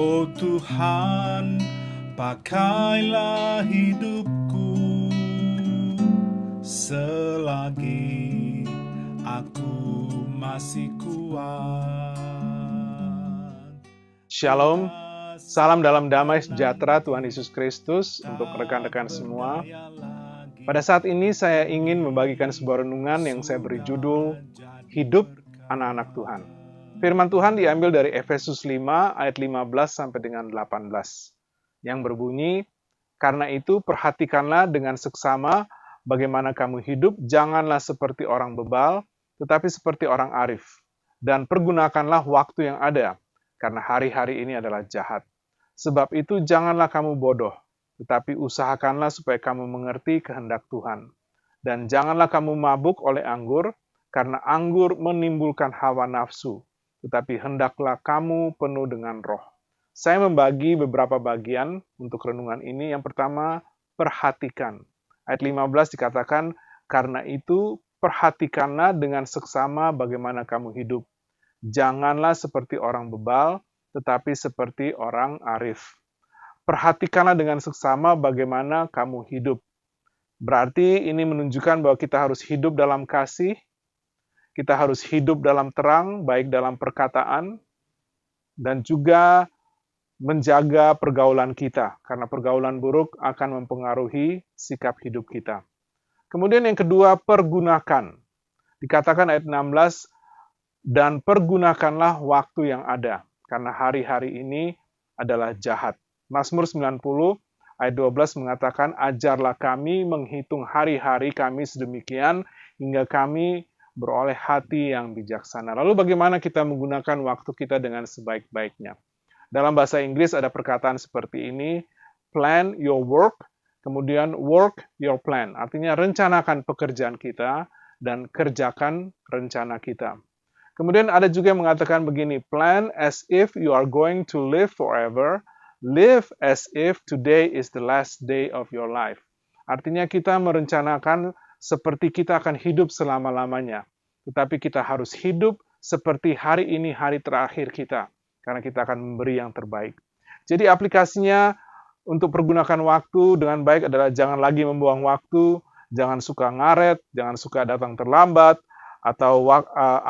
Oh Tuhan, pakailah hidupku selagi aku masih kuat. Shalom, salam dalam damai sejahtera Tuhan Yesus Kristus untuk rekan-rekan semua. Pada saat ini saya ingin membagikan sebuah renungan yang saya beri judul Hidup Anak-anak Tuhan. Firman Tuhan diambil dari Efesus 5 ayat 15 sampai dengan 18 yang berbunyi, "Karena itu perhatikanlah dengan seksama bagaimana kamu hidup, janganlah seperti orang bebal, tetapi seperti orang arif. Dan pergunakanlah waktu yang ada, karena hari-hari ini adalah jahat. Sebab itu janganlah kamu bodoh, tetapi usahakanlah supaya kamu mengerti kehendak Tuhan. Dan janganlah kamu mabuk oleh anggur, karena anggur menimbulkan hawa nafsu, tetapi hendaklah kamu penuh dengan roh." Saya membagi beberapa bagian untuk renungan ini. Yang pertama, perhatikan. Ayat 15 dikatakan, "Karena itu perhatikanlah dengan seksama bagaimana kamu hidup. Janganlah seperti orang bebal, tetapi seperti orang arif." Perhatikanlah dengan seksama bagaimana kamu hidup. Berarti ini menunjukkan bahwa kita harus hidup dalam kasih, kita harus hidup dalam terang, baik dalam perkataan, dan juga menjaga pergaulan kita, karena pergaulan buruk akan mempengaruhi sikap hidup kita. Kemudian yang kedua, pergunakan. Dikatakan ayat 16, "Dan pergunakanlah waktu yang ada, karena hari-hari ini adalah jahat." Mazmur 90 ayat 12 mengatakan, "Ajarlah kami menghitung hari-hari kami sedemikian, hingga kami beroleh hati yang bijaksana." Lalu bagaimana kita menggunakan waktu kita dengan sebaik-baiknya? Dalam bahasa Inggris ada perkataan seperti ini, plan your work, kemudian work your plan. Artinya rencanakan pekerjaan kita dan kerjakan rencana kita. Kemudian ada juga yang mengatakan begini, plan as if you are going to live forever, live as if today is the last day of your life. Artinya kita merencanakan seperti kita akan hidup selama-lamanya. Tetapi kita harus hidup seperti hari ini hari terakhir kita. Karena kita akan memberi yang terbaik. Jadi aplikasinya untuk pergunakan waktu dengan baik adalah jangan lagi membuang waktu, jangan suka ngaret, jangan suka datang terlambat, atau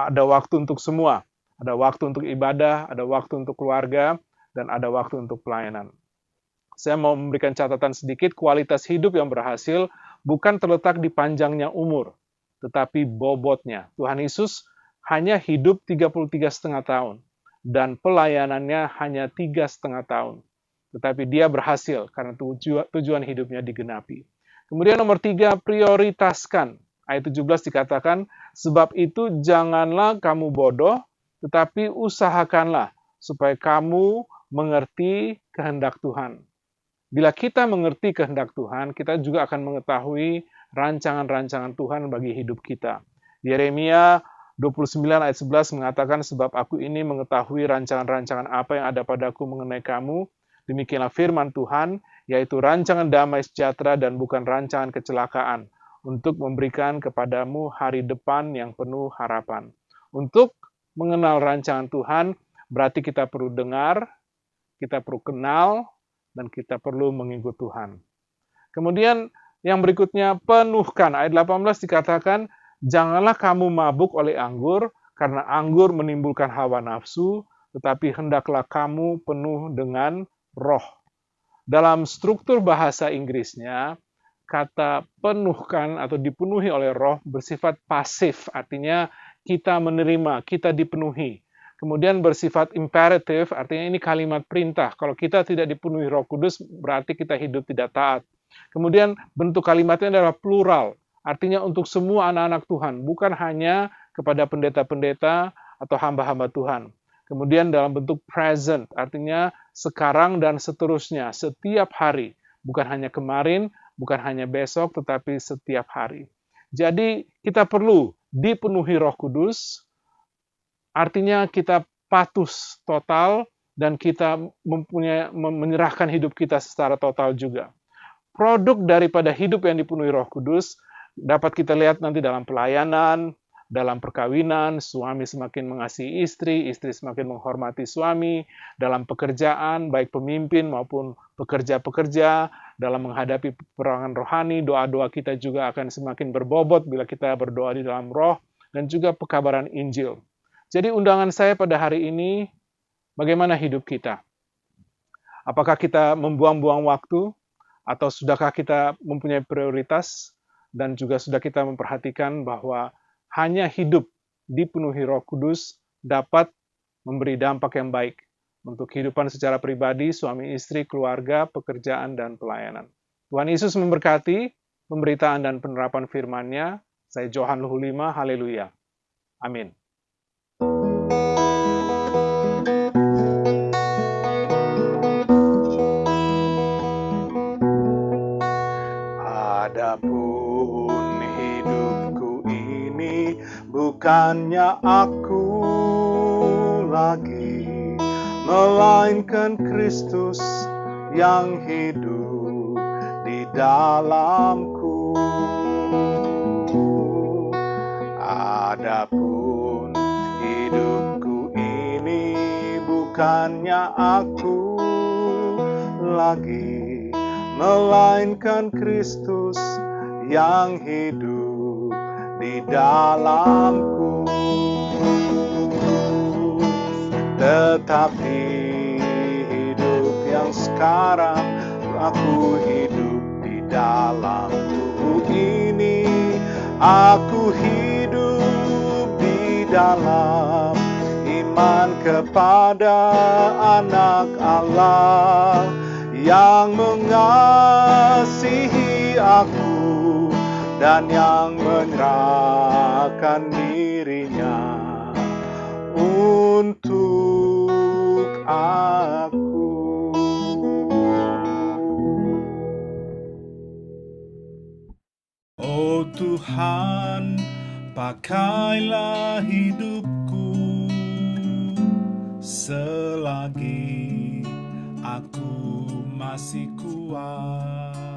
ada waktu untuk semua. Ada waktu untuk ibadah, ada waktu untuk keluarga, dan ada waktu untuk pelayanan. Saya mau memberikan catatan sedikit, kualitas hidup yang berhasil bukan terletak di panjangnya umur, tetapi bobotnya. Tuhan Yesus hanya hidup 33,5 tahun. Dan pelayanannya hanya 3,5 tahun. Tetapi dia berhasil karena tujuan hidupnya digenapi. Kemudian nomor 3, prioritaskan. Ayat 17 dikatakan, "Sebab itu janganlah kamu bodoh, tetapi usahakanlah supaya kamu mengerti kehendak Tuhan." Bila kita mengerti kehendak Tuhan, kita juga akan mengetahui rancangan-rancangan Tuhan bagi hidup kita. Yeremia 29 ayat 11 mengatakan, "Sebab aku ini mengetahui rancangan-rancangan apa yang ada padaku mengenai kamu, demikianlah firman Tuhan, yaitu rancangan damai sejahtera dan bukan rancangan kecelakaan, untuk memberikan kepadamu hari depan yang penuh harapan." Untuk mengenal rancangan Tuhan, berarti kita perlu dengar, kita perlu kenal, dan kita perlu mengikut Tuhan. Kemudian yang berikutnya, penuhkan. Ayat 18 dikatakan, "Janganlah kamu mabuk oleh anggur, karena anggur menimbulkan hawa nafsu, tetapi hendaklah kamu penuh dengan roh." Dalam struktur bahasa Inggrisnya, kata penuhkan atau dipenuhi oleh roh bersifat pasif, artinya kita menerima, kita dipenuhi. Kemudian bersifat imperatif, artinya ini kalimat perintah. Kalau kita tidak dipenuhi Roh Kudus, berarti kita hidup tidak taat. Kemudian bentuk kalimatnya adalah plural, artinya untuk semua anak-anak Tuhan, bukan hanya kepada pendeta-pendeta atau hamba-hamba Tuhan. Kemudian dalam bentuk present, artinya sekarang dan seterusnya, setiap hari. Bukan hanya kemarin, bukan hanya besok, tetapi setiap hari. Jadi kita perlu dipenuhi Roh Kudus, artinya kita patuh total dan kita menyerahkan hidup kita secara total juga. Produk daripada hidup yang dipenuhi Roh Kudus dapat kita lihat nanti dalam pelayanan, dalam perkawinan, suami semakin mengasihi istri, istri semakin menghormati suami, dalam pekerjaan, baik pemimpin maupun pekerja-pekerja, dalam menghadapi peperangan rohani, doa-doa kita juga akan semakin berbobot bila kita berdoa di dalam roh, dan juga pekabaran Injil. Jadi undangan saya pada hari ini, bagaimana hidup kita? Apakah kita membuang-buang waktu, atau sudahkah kita mempunyai prioritas, dan juga sudah kita memperhatikan bahwa hanya hidup dipenuhi Roh Kudus dapat memberi dampak yang baik untuk kehidupan secara pribadi, suami istri, keluarga, pekerjaan, dan pelayanan. Tuhan Yesus memberkati pemberitaan dan penerapan firman-Nya. Saya Johan Luhu Lima, haleluya. Amin. Adapun hidupku ini bukannya aku lagi, melainkan Kristus yang hidup di dalamku. Adapun hidupku ini bukannya aku lagi, melainkan Kristus yang hidup di dalamku. Tetapi hidup yang sekarang aku hidup di dalam tubuh ini, aku hidup di dalam iman kepada Anak Allah yang mengasihi aku dan yang menyerahkan dirinya untuk aku. Oh Tuhan, pakailah hidupku selagi aku masih kuat.